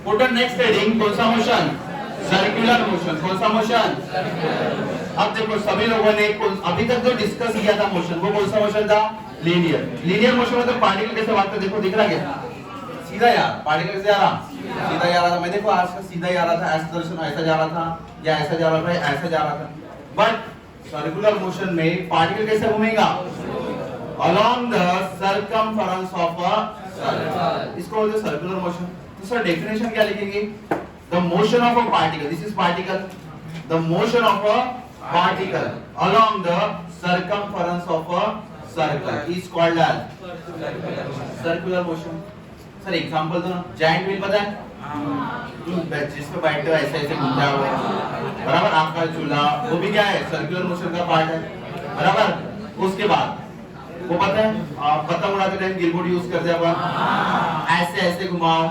Put next heading, कौन सा motion? Circular motion. कौन सा मोशन? अब देखो सभी लोगों ने अभी तक जो डिस्कस किया था मोशन, वो कौन सा मोशन था? लीनियर। लीनियर मोशन मतलब पार्टिकल कैसे भागते, देखो दिख रहा क्या? सीधा यार, पार्टिकल कैसे आ रहा? सीधा जा रहा था। मैं देखो आज का सीधा जा रहा था, ऐसा दर्शन ऐसा जा रहा था, या ऐसा जा रहा था, ऐसा जा रहा था। बट सर्कुलर मोशन में पार्टिकल कैसे घूमेगा? along the circumference of a circle. इसको बोलते हैं सर्कुलर मोशन। तो सर डेफिनेशन क्या लिखेंगे? The motion of a particle, this is particle, the motion of a particle along the circumference of a circle is called as circular motion. Sir example दो ना। Giant wheel पता है? जिसमें बैठते हो ऐसे ऐसे घूमता है वो, बराबर। आपका चूल्हा वो भी क्या है? सर्कुलर मोशन का पार्ट है, बराबर। उसके बाद वो पता है, आप पतंग उड़ाते टाइम गिलबोर्ड यूज करते हैं अपन, ऐसे ऐसे घुमाओ,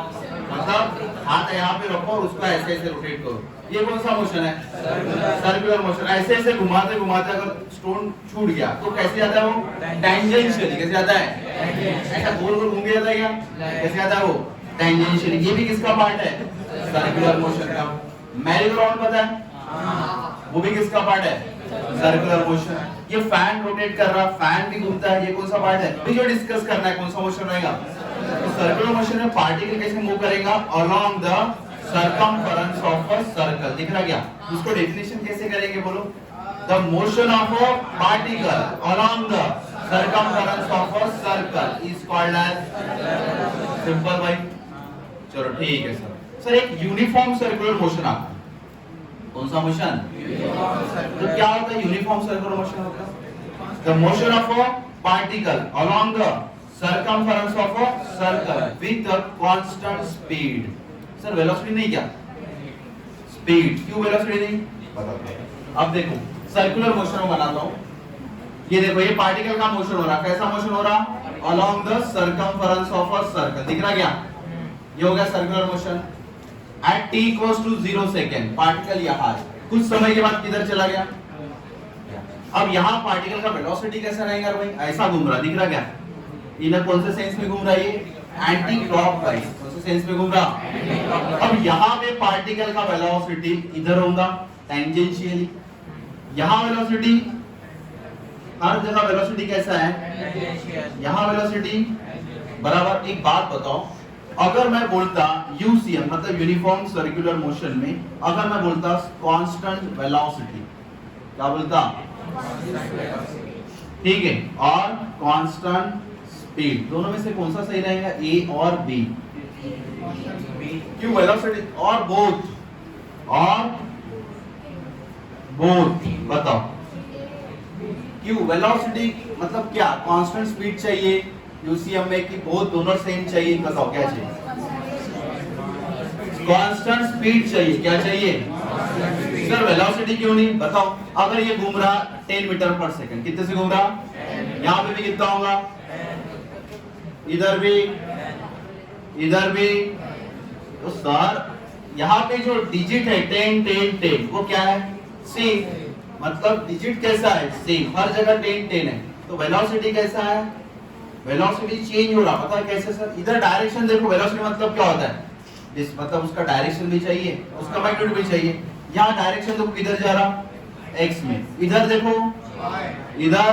मतलब हाथ यहाँ पे रखो और उसको ऐसे ऐसे रोटेट करो। ये कौन सा मोशन है? Circular motion. ऐसे ऐसे घुमाते घुमाते अगर स्टोन छूट गया तो कैसे जाता है वो? टेंजेंशियली। कैसे जाता है? ऐसा गोल गोल घूम के जाता है क्या? कैसे जाता है वो? टेंजेंशियली। ये भी किसका पार्ट है? सर्कुलर मोशन का। मैरी गो राउंड पता है? वो भी किसका पार्ट है? Circular motion. ये फैन रोटेट कर रहा, फैन भी घूमता है, ये कौन सा पार्ट है? अभी जो डिस्कस करना है कौन सा मोशन रहेगा? तो सर्कुलर मोशन में पार्टिकल कैसे मूव करेगा? Along the circumference of a circle. दिख रहा क्या? उसको डेफिनेशन कैसे करेंगे बोलो? The motion of a particle along the circumference of a circle is called as simple भाई। चलो ठीक है सर। सर एक यूनिफॉर्म सर्कुलर मोशन आता है, कौन सा मोशन? तो क्या होता है यूनिफॉर्म सर्कुलर मोशन? होता है the motion of a particle along the circumference of a circle with a constant speed. Sir velocity नहीं क्या? स्पीड। क्यों वेलोसिटी नहीं? बताओ। अब देखो सर्कुलर मोशन में बनाता हूँ। ये देखो ये पार्टिकल का मोशन हो रहा, कैसा मोशन हो रहा? Along the circumference of a circle. दिख रहा क्या? ये हो गया circular motion. At t equals to 0 second particle यहाँ है, कुछ समय के बाद किधर चला गया? अब यहाँ पार्टिकल का वेलोसिटी कैसा रहेगा भाई? ऐसा घूम रहा, दिख रहा क्या? इधर कौन से सेंस में घूम रहा है? ये एंटी क्लॉकवाइज। कौन से सेंस में घूम रहा? अब यहाँ पे पार्टिकल का वेलोसिटी इधर होगा टेंजेंशियली। यहाँ वेलोसिटी, हर जगह वेलोसिटी कैसा है? यहाँ वेलोसिटी बराबर। एक बात बताओ, अगर मैं बोलता यूसीएम मतलब यूनिफॉर्म सर्कुलर मोशन में अगर मैं बोलता कांस्टेंट वेलोसिटी, क्या बोलता? ठीक है, और कांस्टेंट स्पीड, दोनों में से कौन सा सही रहेगा? ए और बी। क्यों? वेलोसिटी और बोथ बताओ क्यों? वेलोसिटी मतलब क्या? कांस्टेंट स्पीड चाहिए यूसीएम में कि बोथ दोनों सेम चाहिए? बताओ क्या चाहिए? कांस्टेंट स्पीड चाहिए। क्या चाहिए? सर वेलोसिटी क्यों नहीं? बताओ। अगर ये घूम रहा 10 मीटर पर सेकंड, कितने से घूम रहा? यहाँ पे भी कितना होगा? इधर भी। तो सर यहाँ पे जो डिजिट है 10 10 10 वो क्या है? सेम। मतलब डिजिट कैसा है? सेम। हर जगह 10 10 है। तो वेलोसिटी कैसा है? वेलोसिटी चेंज हो रहा। पता है कैसे सर? इधर डायरेक्शन देखो, वेलोसिटी मतलब क्या होता है? मतलब उसका डायरेक्शन भी चाहिए, उसका मैग्नीट्यूड भी चाहिए। यहाँ डायरेक्शन देखो किधर जा रहा? एक्स में। इधर देखो, इधर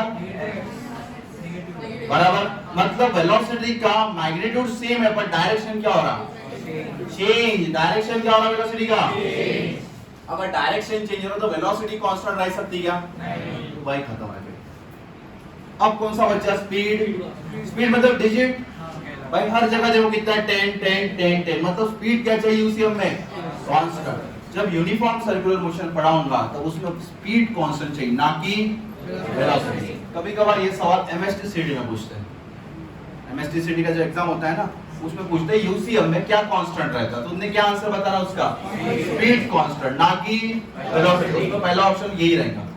बराबर। मतलब वेलोसिटी का मैग्नीट्यूड सेम है पर डायरेक्शन क्या हो रहा? चेंज। डायरेक्शन क्या हो रहा वेलोसिटी का? अगर डायरेक्शन चेंज हो रहा तो वेलोसिटी कांस्टेंट रह सकती क्या? नहीं। भाई खत्म है। अब कौन सा बच्चा? स्पीड मतलब डिजिट। भाई हर जगह देखो कितना 10 10 10 10 मतलब स्पीड क्या चाहिए यूसीएम में? कांस्टेंट। जब यूनिफॉर्म सर्कुलर मोशन पढ़ाऊंगा तो उसमें स्पीड कांस्टेंट चाहिए, ना कि वेलोसिटी। कभी-कभार ये सवाल एमएसटी में पूछते हैं। एमएसटी का जो एग्जाम होता है ना, उसमें पूछते हैं यूसीएम में क्या कांस्टेंट रहता है? तो तुमने क्या आंसर बताना उसका? स्पीड कांस्टेंट, ना कि वेलोसिटी। तो पहला ऑप्शन यही रहेगा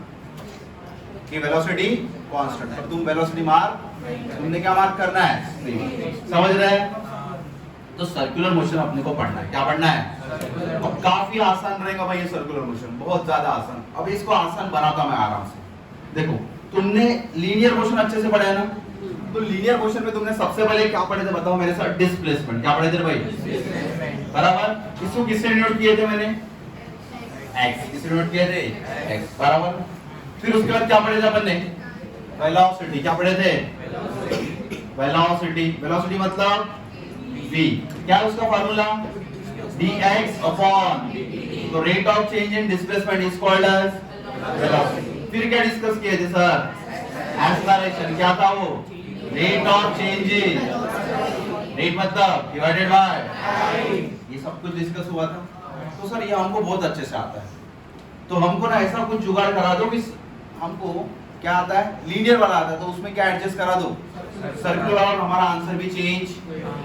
कि वेलोसिटी कांस्टेंट है। तुम वेलोसिटी मार, तुमने क्या मार्क करना है? स्पीड। समझ रहे हैं? तो सर्कुलर मोशन अपने को पढ़ना है। क्या पढ़ना है? और काफी आसान रहेगा भाई ये सर्कुलर मोशन, बहुत ज्यादा आसान। अब इसको आसान बनाता मैं आराम से। देखो तुमने लीनियर मोशन अच्छे से पढ़ा है ना? तो लीनियर मोशन में तुमने सबसे पहले क्या पढ़े थे बताओ मेरे साथ? डिस्प्लेसमेंट। क्या पढ़े थे भाई? बराबर। इसको किससे डिनोट किए थे मैंने? x। किससे डिनोट किए थे? x। बराबर। फिर उसके बाद क्या पढ़े थे अपन ने? वेलोसिटी। क्या पढ़े थे? वेलोसिटी। वेलोसिटी मतलब v। क्या है उसका फार्मूला? dx अपॉन, तो rate of change in displacement is called as velocity. फिर क्या डिस्कस किए थे सर? एक्सेलरेशन। क्या था वो? Rate of change in, rate मतलब डिवाइडेड बाय, ये सब कुछ डिस्कस हुआ था। तो सर ये हमको बहुत अच्छे से आता है, तो हमको ना ऐसा कुछ जुगाड़ करा दो कि हमको क्या आता है? लीनियर वाला आता है, तो उसमें क्या एडजस्ट करा दो? सर्कुलर, और हमारा आंसर भी चेंज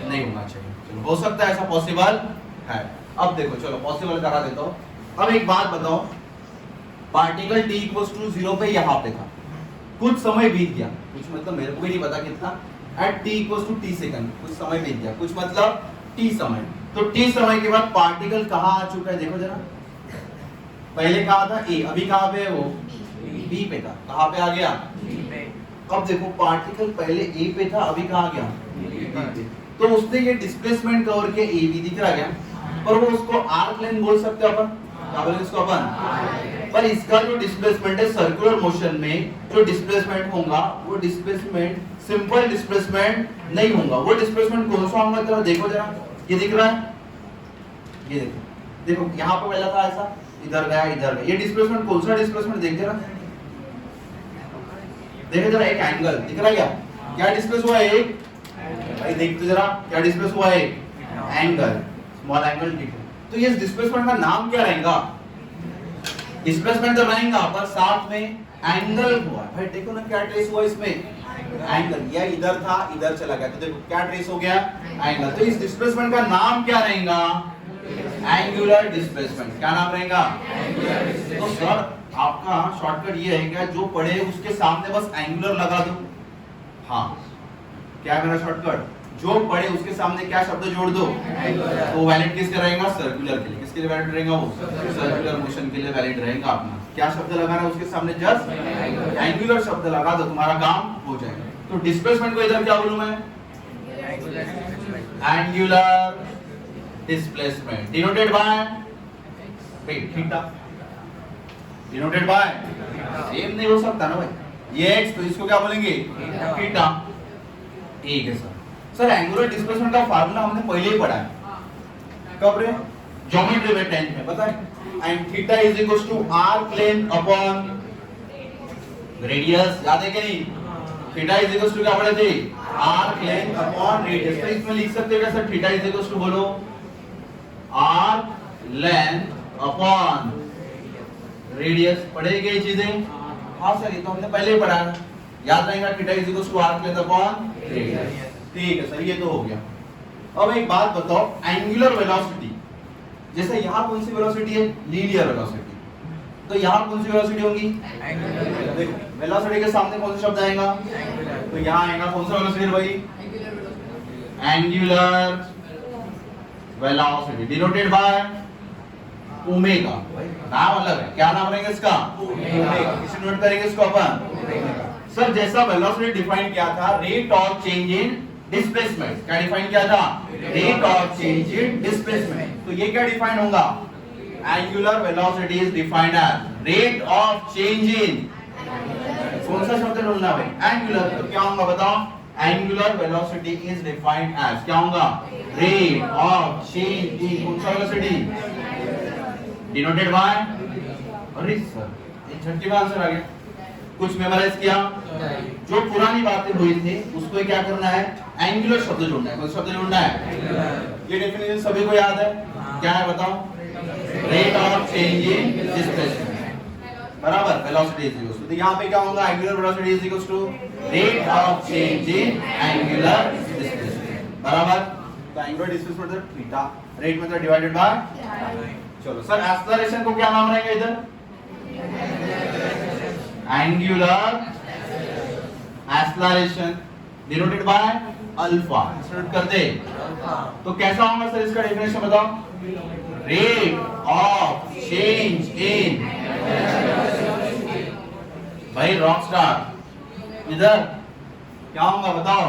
नहीं होना चाहिए। चलो हो सकता है ऐसा पॉसिबल है। अब देखो चलो पॉसिबल करा देता हूँ। अब एक बात बताओ, पार्टिकल t इक्वल्स टू 0 पे यहाँ पे था, कुछ समय बीत गया, कुछ मतलब मेरे को भी नहीं पता कितना, at t equals to t second, कुछ समय बीत गया, कुछ मतलब t समय। तो t समय के बाद पार्टिकल कहाँ आ चुका है देखो जरा। पहले कहाँ था? a, अभी कहाँ पे है वो? b पे था। कहाँ पे आ गया? अब देखो पार्टिकल पहले a पे था, अभी कहाँ गया? b पे। तो उसने ये डिस्प्लेसमेंट कवर के a b दिख रहा गया, पर वो उसको आर्क लेंथ बोल सकते हैं अपन। क्या बोलेंगे इसको अपन? पर इसका जो डिस्प्लेसमेंट है सर्कुलर मोशन में, जो डिस्प्लेसमेंट होगा वो डिस्प्लेसमेंट सिंपल डिस्प्लेसमेंट नहीं होगा। वो डिस्प्लेसमेंट कौन सा होगा जरा देखो जरा। ये दिख रहा है, ये देखो, देखो यहाँ पे पहला था ऐसा, इधर गया इधर गया, ये डिस्प्लेसमेंट कौन सा डिस्प्लेसमेंट देख जरा, देखो जरा एक एंगल दिख रहा है क्या? क्या डिस्प्लेस हुआ है? एक भाई देख तो जरा, क्या डिस्प्लेस हुआ है? Angle, small angle. ठीक है, तो ये डिस्प्लेसमेंट का नाम क्या रहेगा? डिस्प्लेसमेंट तो रहेगा, पर साथ में एंगल हुआ भाई। देखो ना क्या ट्रेस हुआ इसमें? एंगल। या इधर था इधर चला गया, तो देखो क्या ट्रेस हो गया? एंगल। तो इस डिस्प्लेसमेंट का नाम क्या रहेगा? Angular displacement. क्या नाम रहेगा? तो सर आपका शॉर्टकट ये है क्या, जो पढ़े उसके सामने बस एंगुलर लगा दो। हाँ, क्या है मेरा शॉर्टकट? जो पढ़े उसके सामने क्या शब्द जोड़ दो? तो वैलिड किसके रहेगा? सर्कुलर के लिए। किसके लिए वैलिड रहेगा वो? सर्कुलर मोशन के लिए वैलिड रहेगा अपना। क्या शब्द लगाना है उसके सामने? जस्ट एंगुलर शब्द लगा दो, तुम्हारा काम हो जाएगा। तो डिस्प्लेसमेंट को इधर क्या बोलूं मैं? Angular displacement denoted by theta. Denoted by, same नहीं हो सकता ना भाई ये x, तो इसको क्या बोलेंगे? थीटा। ठीक है सर। सर एंगुलर डिस्प्लेसमेंट का फार्मूला हमने पहले ही पढ़ा है। कब रे? ज्योमेट्री में 10th में, पता है? And theta is equals to arc length upon radius. याद है कि नहीं? थीटा इज इक्वल्स टू क्या पढ़े थे? Arc length upon radius. तो इसमें लिख सकते हैं क्या sir? Theta is equals to बोलो आर्क लेंथ अपॉन रेडियस। पढ़ेंगे ये चीजें? हाँ सर, ये तो हमने पहले ही पढ़ा है, याद रहेगा। Theta is equals to arc length upon radius. ठीक है सर, ये तो हो गया। अब एक बात बताओ, एंगुलर वेलोसिटी, जैसे यहाँ कौन सी वेलोसिटी है? Linear velocity. तो यहाँ कौन सी वेलोसिटी होगी? एंगुलर। देखो वेलोसिटी के सामने कौन सा शब्द आएगा? तो यहाँ आएगा कौन सा वेलोसिटी भाई? Angular velocity denoted by omega. नाम अलग है, क्या नाम रहेगा इसका? ओमेगा। किसे नोट करेंगे इसको अपन? सर जैसा वेलोसिटी डिफाइन किया था, rate of change in displacement. क्या डिफाइन किया था? रेट ऑफ चेंज इन डिस्प्लेसमेंट। तो ये क्या डिफाइन होगा? Angular velocity is defined as rate of change in, कौन सा शब्द ढूंढना भाई? एंगुलर। तो क्या होगा बताओ? Angular velocity is defined as क्या होगा? रेट ऑफ चेंज इन कौन सा वेलोसिटी? डिनोटेड बाय, अरे सर ये झटके में आंसर आ गया। कुछ मेमोराइज किया? जो पुरानी बातें हुई थी उसको क्या करना है? एंगुलर शब्द जोड़ना है। कौन सा शब्द जोड़ना है? ये डेफिनेशन सभी को याद है, क्या है बताओ? Rate of change in displacement बराबर वेलोसिटी इज इक्वल टू, तो यहां पे क्या होगा? Angular velocity is equal to rate of change in angular displacement बराबर। तो एंगुलर डिस्प्लेसमेंट थीटा, रेट मतलब डिवाइडेड बाय। चलो सर एक्सेलरेशन को क्या नाम रहेगा इधर? Angular acceleration denoted by alpha. Note कर दे। तो कैसा होगा सर इसका डेफिनेशन बताओ? रेट ऑफ चेंज इन, भाई रॉक स्टार इधर क्या होगा बताओ?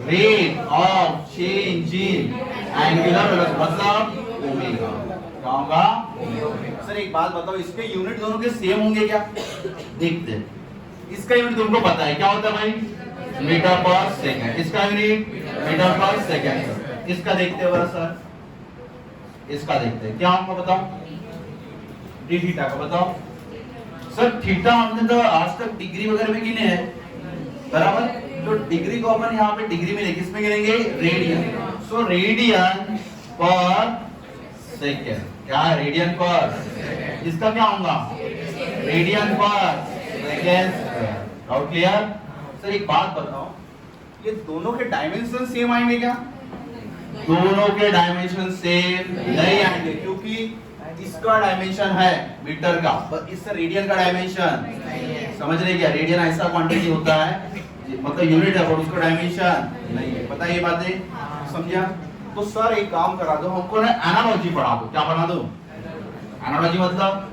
Rate of change in angular velocity मतलब ओमेगा। क्या होगा? सर एक बात बताओ, इसके यूनिट दोनों के सेम होंगे क्या? देखते हैं। इसका यूनिट तुमको पता है क्या होता है भाई? मीटर पर सेकंड। इसका यूनिट मीटर पर सेकंड। इसका देखते हो सर, इसका देखते हैं क्या होगा बताओ? डी थीटा का बताओ सर। थीटा हमने तो आज तक डिग्री वगैरह में गिने हैं, बराबर? तो डिग्री को अपन यहाँ पे डिग्री में किस में गिनेंगे? रेडियन। सो रेडियन पर सेकंड। क्या है? रेडियन पर। इसका क्या होगा? रेडियन पर सेकंड। Doubt clear? सर एक बात बताओ, ये दोनों के डायमेंशन सेम आएंगे क्या? दोनों के डायमेंशन सेम नहीं आएंगे, क्योंकि इसका डायमेंशन है मीटर का, पर इससे रेडियन का डायमेंशन समझ रहे क्या? रेडियन ऐसा क्वांटिटी होता है मतलब यूनिट है, और उसका डायमेंशन नहीं है। पता है ये बातें? समझा? तो सर एक काम करा दो, हमको ना एनालॉजी पढ़ा दो। क्या बना दो? एनालॉजी मतलब,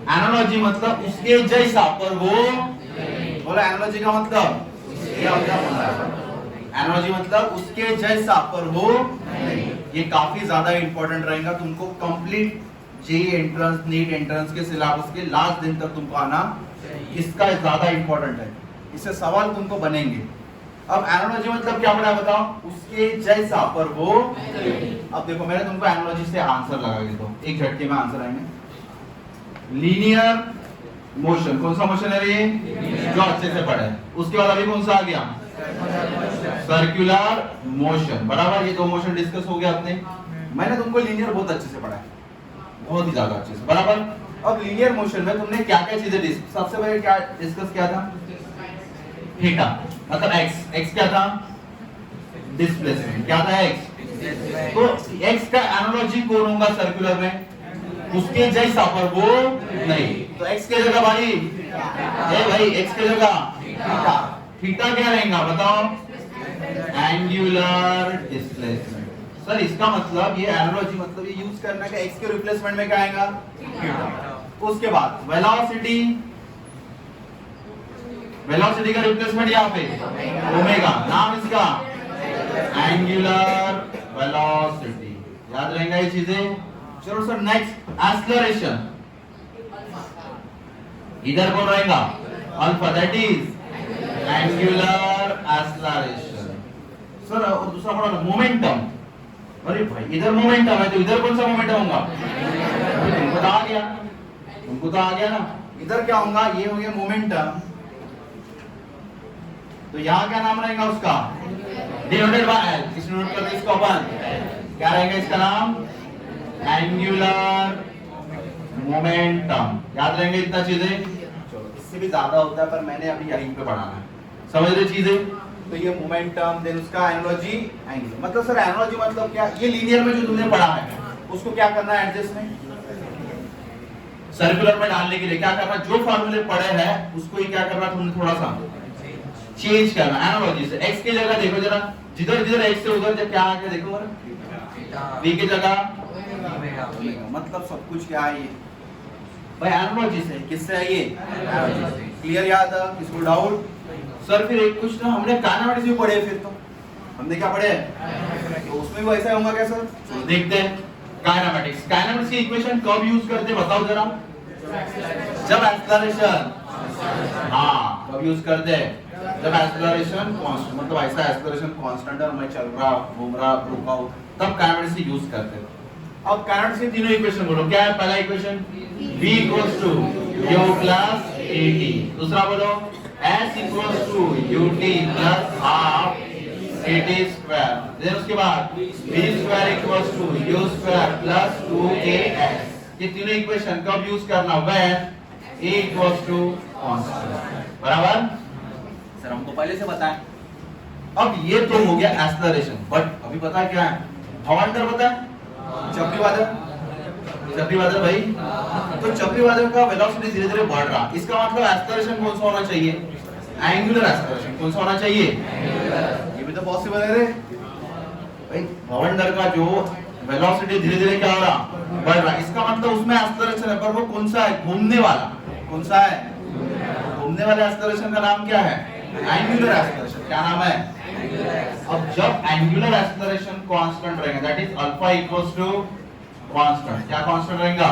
एनालॉजी मतलब उसके जैसा पर वो। बोला एनालॉजी का मतलब एनालॉजी मतलब उसके जैसा पर वो। ये काफी ज्यादा इंपॉर्टेंट रहेगा तुमको complete JEE entrance, NEET entrance के सिलेबस के लास्ट दिन तक तुमको आना, इसका ज्यादा इंपॉर्टेंट है, इससे सवाल तुमको बनेंगे। अब एनालॉजी मतलब क्या पड़ा बताओ? उसके जैसा पर वो। अब देखो मैंने तुमको एनालॉजी से आंसर लगा के दो, एक झटके में आंसर आएंगे। लीनियर मोशन, कौन सा मोशन है ये? जो अच्छे से पढ़े। उसके बाद अभी कौन सा आ गया? सर्कुलर मोशन, बराबर? ये दो मोशन डिस्कस हो गया अपने। मैंने तुमको लीनियर बहुत अच्छे से पढ़ा है, बहुत ही ज्यादा अच्छे से, बराबर? अब लीनियर मोशन में तुमने क्या क्या चीजें डिस्कस, सबसे पहले क्या डिस्कस किया था? थीटा मतलब एक्स। एक्स क्या था? डिस्प्लेसमेंट। क्या था? एक्स। तो एक्स का एनालॉजी कौन होगा सर्कुलर में? उसके जैसा पर वो नहीं। तो एक्स के जगह भाई, ए भाई एक्स के जगह थीटा। थीटा क्या रहेगा बताओ? Angular displacement. सर इसका मतलब ये एनालॉजी मतलब ये यूज करना है कि एक्स के रिप्लेसमेंट में क्या आएगा? थीटा। उसके बाद वेलोसिटी, वेलोसिटी का रिप्लेसमेंट यहाँ पे ओमेगा, नाम इसका एंगुलर वेलोसिटी। याद रहेगा ये चीजें? चलो सर नेक्स्ट एक्सेलरेशन, इधर कौन रहेगा? Alpha, that is angular acceleration. Sir और दूसरा पढ़ा मोमेंटम। अरे भाई इधर मोमेंटम है तो इधर कौन सा मोमेंटम होगा? तुमको तो आ गया, तुमको तो आ गया ना। इधर क्या होगा? ये हो गया मोमेंटम। तो यहाँ क्या नाम रहेगा उसका? Denoted by L. किस नोट करते इसको अपन? क्या रहेगा इसका नाम? Angular momentum. याद रहेंगे इतना चीजें? चलो इससे भी ज्यादा होता है पर मैंने अभी यहीं पे पढ़ाना है, समझ रहे चीजें? तो ये मोमेंटम, देन उसका एनालॉजी एंगुलर। मतलब सर एनालॉजी मतलब क्या? ये लीनियर में जो तुमने पढ़ा है उसको क्या करना है? एडजस्टमेंट सर्कुलर में डालने के लिए क्या करना? जो फार्मूले पढ़े हैं उसको ही क्या करना तुमने? थोड़ा सा चेंज करना एनालॉजी से। एक्स की जगह देखो जरा, जिधर जिधर एक्स से उधर क्या आ गया देखो जरा। v की जगह मतलब सब कुछ क्या है ये भाई? एनालॉजी से। किससे है ये? क्लियर? याद है? किसको डाउट? सर फिर एक कुछ ना हमने काइनेमेटिक्स भी पढ़े, फिर तो हमने क्या पढ़े? तो उसमें भी वैसा होगा क्या सर? तो देखते हैं काइनेमेटिक्स। काइनेमेटिक्स की इक्वेशन कब यूज करते हैं बताओ जरा? जब एक्सेलरेशन, हाँ कब यूज करते हैं? जब एक्सेलरेशन कांस्टेंट, मतलब ऐसा एक्सेलरेशन कांस्टेंट है, मैं चल रहा घूम रहा रुका हूं, तब काइनेमेटिक्स यूज करते हैं। अब काइनेमेटिक्स की तीनों इक्वेशन बोलो। क्या है पहला इक्वेशन? v = u + at। दूसरा बोलो s = ut + half at²। Then उसके बाद v² = u² + 2as। ये तीनों इक्वेशन कब यूज करना? when a = कांस्टेंट, बराबर? सर हमको पहले से बताएं। अब ये तो हो गया एक्सेलरेशन, बट अभी पता है क्या है? अवांतर पता है? चक्री वादल, चक्री वादल भाई। तो चक्री वादल का वेलोसिटी धीरे धीरे बढ़ रहा, इसका मतलब एक्सेलरेशन कौन सा होना चाहिए? Angular acceleration. कौन सा होना चाहिए? ये भी तो पॉसिबल है रे भाई। अवांतर का जो वेलोसिटी धीरे धीरे क्या हो रहा? बढ़ रहा, इसका मतलब उसमें एक्सेलरेशन है, पर वो कौन सा है? घूमने वाला। कौन सा है? घूमने घूमने वाले एक्सेलरेशन का नाम क्या है? Angular acceleration. क्या नाम है? अब जब एंगुलर एक्सेलरेशन कांस्टेंट रहेगा, that is alpha equals to constant. क्या कांस्टेंट रहेगा?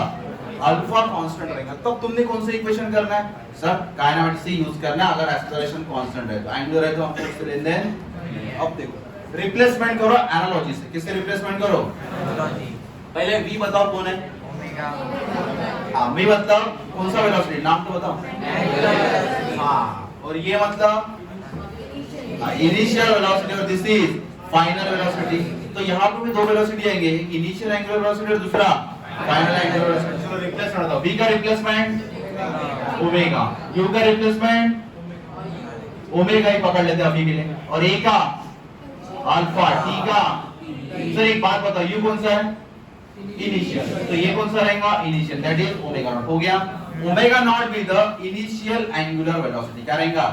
अल्फा कांस्टेंट रहेगा। तब तुमने कौन सा इक्वेशन करना है? सर काइनेमेटिक्स से यूज करना है। अगर एक्सेलरेशन कांस्टेंट है तो एंगुलर है तो हमको उससे लेन देन। अब देखो रिप्लेसमेंट करो एनालॉजी से। किससे रिप्लेसमेंट करो? पहले v बताओ कौन है? हाँ v मतलब कौन सा वेलोसिटी? नाम तो बताओ। हाँ और ये मतलब इनिशियल वेलोसिटी और दिस इज फाइनल वेलोसिटी। तो यहाँ पे भी दो वेलोसिटी आएंगे, एक इनिशियल एंगुलर वेलोसिटी और दूसरा फाइनल एंगुलर वेलोसिटी। चलो रिप्लेस कर दो। v का रिप्लेसमेंट ओमेगा, u का रिप्लेसमेंट ओमेगा ही पकड़ लेते हैं अभी के लिए, और a का अल्फा, t का। सर एक बात बताओ, u कौन सा है? इनिशियल, तो ये कौन सा रहेगा? Initial, that is omega naught. हो गया। Omega naught with the initial angular velocity क्या रहेगा?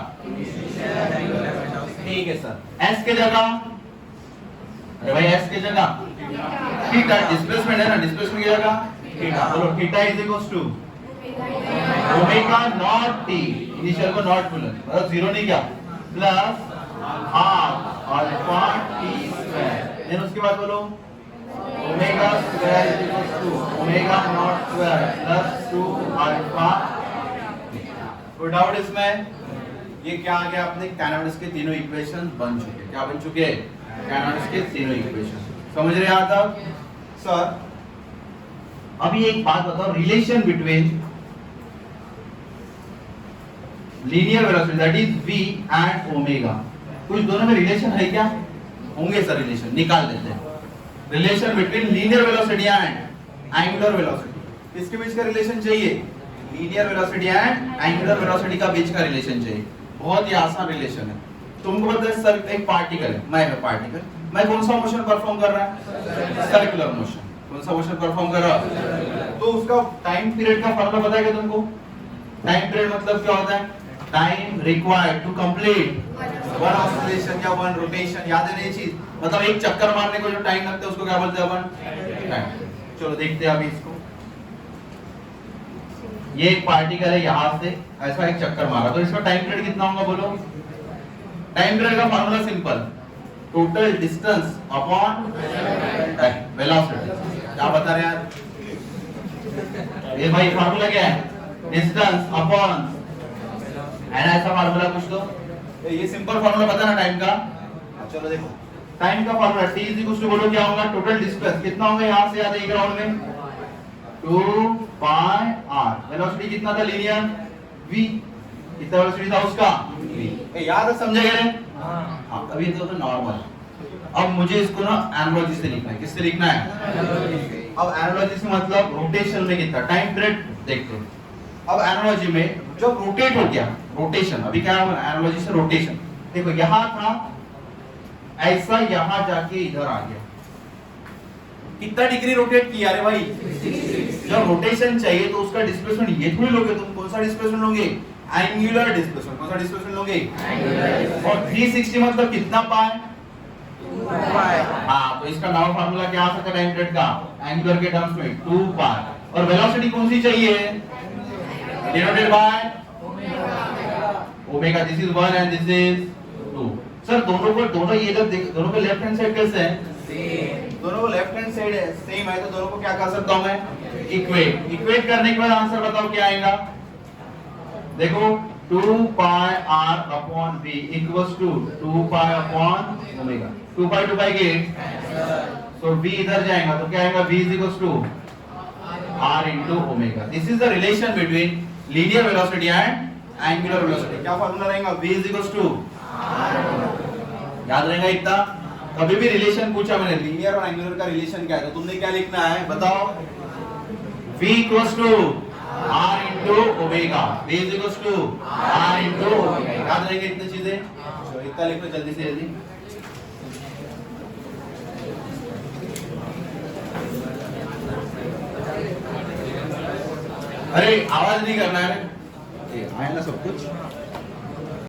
ठीक है सर। s के जगह, अरे भाई s के जगह थीटा, डिस्प्लेसमेंट है ना, डिस्प्लेसमेंट की जगह थीटा। बोलो theta is equals to omega naught t, initial को नॉट बोलो, मतलब जीरो नहीं क्या, plus half alpha t square. Then उसके बाद बोलो omega square is equals to omega naught square plus 2 alpha. कोई डाउट इसमें? ये क्या आ गया? अपने काइनेमेटिक्स के तीनों इक्वेशन बन चुके। क्या बन चुके? काइनेमेटिक्स के तीनों इक्वेशन। समझ रहे हैं आप? सर अभी एक बात बताओ, relation between linear velocity that is v and omega, कुछ दोनों में रिलेशन है क्या? होंगे सर, रिलेशन निकाल देते हैं। Relation between linear velocity and angular velocity, इसके बीच का रिलेशन चाहिए। Linear velocity and angular velocity का बीच का रिलेशन चाहिए। बहुत ही आसान रिलेशन है। तुमको पता है सर एक पार्टिकल है, मैं पार्टिकल, मैं कौन सा मोशन परफॉर्म कर रहा है? Circular motion. कौन सा मोशन परफॉर्म कर रहा है? तो उसका टाइम पीरियड का फार्मूला पता है क्या तुमको? टाइम पीरियड मतलब क्या होता है? Time required to complete one oscillation या वन रोटेशन। याद है ना ये चीज? मतलब एक चक्कर मारने को जो टाइम लगता है उसको क्या बोलते हैं अपन? टाइम। चलो देखते हैं अभी इसको। ये एक पार्टिकल है, यहां से ऐसा एक चक्कर मारा, तो इसका टाइम पीरियड कितना होगा बोलो? टाइम पीरियड का formula simple, total distance upon velocity. क्या बता रहे यार? ये भाई फार्मूला क्या है? डिस्टेंस अपॉन, है ना ऐसा फार्मूला कुछ तो? ये सिंपल फार्मूला पता ना टाइम का? चलो देखो टाइम का formula t is equal to बोलो क्या होगा? टोटल डिस्टेंस कितना होगा यहां से याद है ग्राउंड में? 2 पाई r। वेलोसिटी कितना था लीनियर? v। कितना वेलोसिटी था उसका? v। याद है, समझे गए? हां अभी तो नॉर्मल। अब मुझे इसको ना एनालॉजी से लिखना है। किससे लिखना है? अब एनालॉजी से मतलब रोटेशन में कितना टाइम पीरियड देखते हैं। अब एनालॉजी में जब रोटेट हो गया, रोटेशन, अभी क्या है एनालॉजी से रोटेशन, देखो यहां था ऐसा, यहां जाके इधर आ गया, कितना डिग्री रोटेट किया रे भाई? जब रोटेशन चाहिए तो उसका डिस्प्लेसमेंट ये थोड़ी लोगे तुम। कौन सा डिस्प्लेसमेंट लोगे? Angular displacement. कौन सा डिस्प्लेसमेंट लोगे? और 360 मतलब कितना पाए? 2 पाए। हाँ तो इसका नाम फार्मूला क्या आ सकता है टाइम पीरियड का? एंगुलर के टर्म्स में 2 पाए। और वेलोसिटी कौन सी चाहिए? Denoted by omega. This is 1 and this is 2। Sir दोनों ये जब दोनों के लेफ्ट हैंड साइड कैसे है? सेम। दोनों को लेफ्ट हैंड साइड सेम है तो दोनों को क्या कर सकता हूं मैं? इक्वेट। इक्वेट करने के बाद आंसर बताओ क्या आएगा? देखो 2 pi r upon v equals to 2 pi upon omega. 2 pi get, तो v इधर जाएगा तो क्या आएगा? v is equals to r into omega. This is the relation between linear velocity and angular velocity. क्या फार्मूला रहेगा? v इज इक्वल्स टू, याद रहेगा इतना? कभी भी रिलेशन पूछा मैंने लीनियर और एंगुलर का रिलेशन क्या है तो तुमने क्या लिखना है बताओ? v equals to r into omega. v is equals to r into omega. याद रहेंगे इतनी चीजें? चलो इतना लिख लो जल्दी से जल्दी। अरे आवाज नहीं करना है, आए ना सब कुछ।